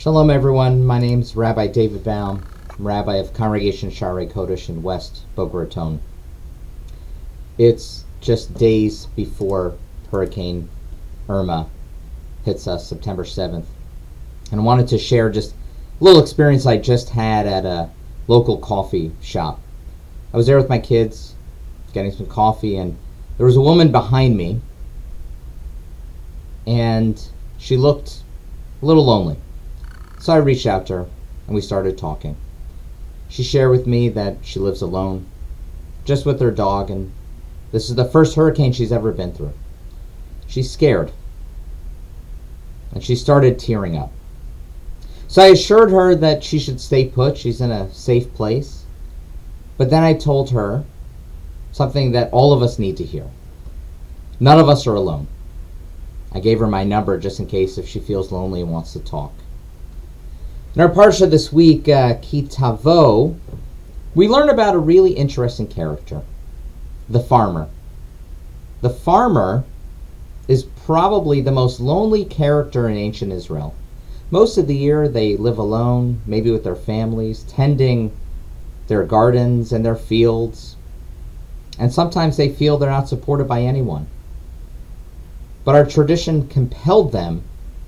Shalom everyone, my name's Rabbi David Baum. I'm Rabbi of Congregation Sharei Kodesh in West Boca Raton. It's just days before Hurricane Irma hits us, September 7th. And I wanted to share just a little experience I just had at a local coffee shop. I was there with my kids, getting some coffee, and there was a woman behind me, and she looked a little lonely. So I reached out to her, and we started talking. She shared with me that she lives alone, just with her dog, and this is the first hurricane she's ever been through. She's scared, and she started tearing up. So I assured her that she should stay put. She's in a safe place. But then I told her something that all of us need to hear. None of us are alone. I gave her my number just in case if she feels lonely and wants to talk. In our parsha this week, Ki Tavo, we learn about a really interesting character, the farmer. The farmer is probably the most lonely character in ancient Israel. Most of the year they live alone, maybe with their families, tending their gardens and their fields. And sometimes they feel they're not supported by anyone. But our tradition compelled them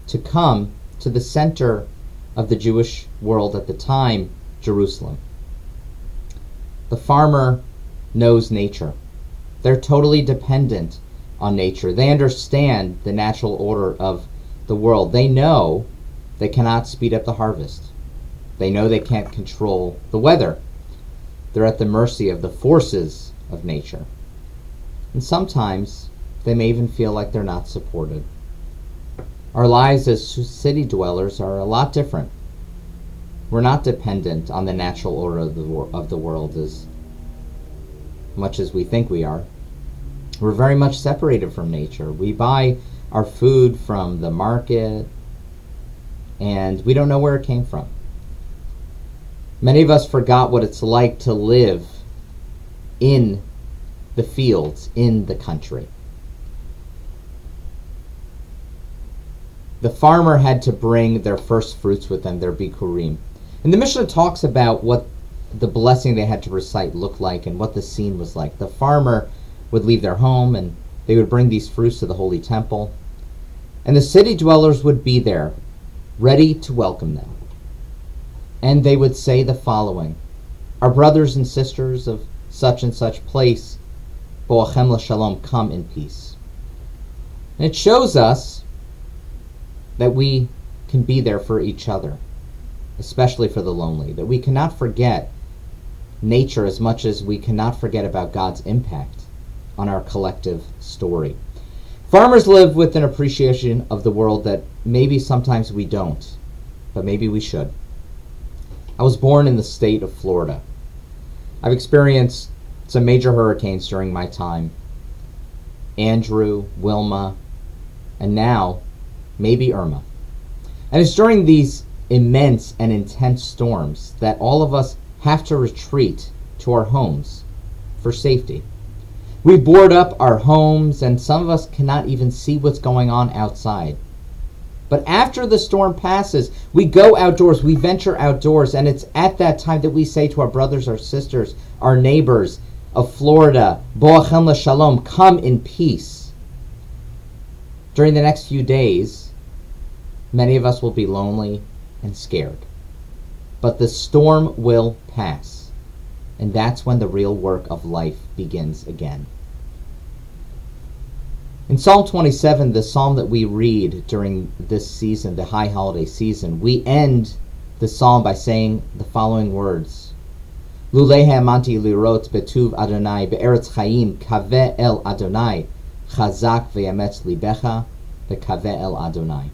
to come to the center of the Jewish world at the time, Jerusalem. The farmer knows nature. They're totally dependent on nature. They understand the natural order of the world. They know they cannot speed up the harvest. They know they can't control the weather. They're at the mercy of the forces of nature. And sometimes they may even feel like they're not supported. Our lives as city dwellers are a lot different. We're not dependent on the natural order of the world as much as we think we are. We're very much separated from nature. We buy our food from the market, and we don't know where it came from. Many of us forgot what it's like to live in the fields, in the country. The farmer had to bring their first fruits with them, their bikurim. And the Mishnah talks about what the blessing they had to recite looked like and what the scene was like. The farmer would leave their home and they would bring these fruits to the holy temple. And the city dwellers would be there, ready to welcome them. And they would say the following: "Our brothers and sisters of such and such place, bo'achem l'shalom, come in peace." And it shows us that we can be there for each other, especially for the lonely, that we cannot forget nature as much as we cannot forget about God's impact on our collective story. Farmers live with an appreciation of the world that maybe sometimes we don't, but maybe we should. I was born in the state of Florida. I've experienced some major hurricanes during my time. Andrew, Wilma, and now maybe Irma. And it's during these immense and intense storms that all of us have to retreat to our homes for safety. We board up our homes, and some of us cannot even see what's going on outside. But after the storm passes, we go outdoors, we venture outdoors, and it's at that time that we say to our brothers, our sisters, our neighbors of Florida, bo'achem l'shalom, come in peace. During the next few days, many of us will be lonely and scared. But the storm will pass, and that's when the real work of life begins again. In Psalm 27, the psalm that we read during this season, the high holiday season, we end the psalm by saying the following words: Lulei He'emanti Lir'ot betuv Adonai beretz chaim, kaveh el Adonai, hazak libecha, kaveh el Adonai.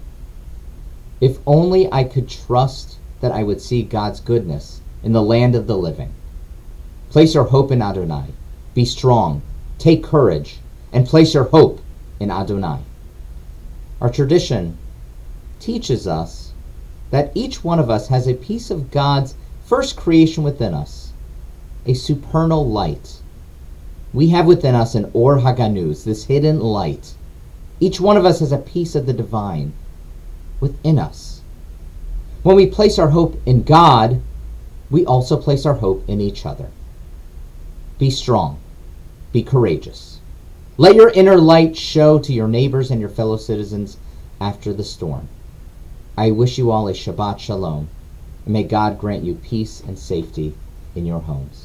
If only I could trust that I would see God's goodness in the land of the living. Place your hope in Adonai. Be strong. Take courage. And place your hope in Adonai. Our tradition teaches us that each one of us has a piece of God's first creation within us, a supernal light. We have within us an Or HaGanuz, this hidden light. Each one of us has a piece of the divine within us. When we place our hope in God, we also place our hope in each other. Be strong. Be courageous. Let your inner light show to your neighbors and your fellow citizens after the storm. I wish you all a Shabbat Shalom, and may God grant you peace and safety in your homes.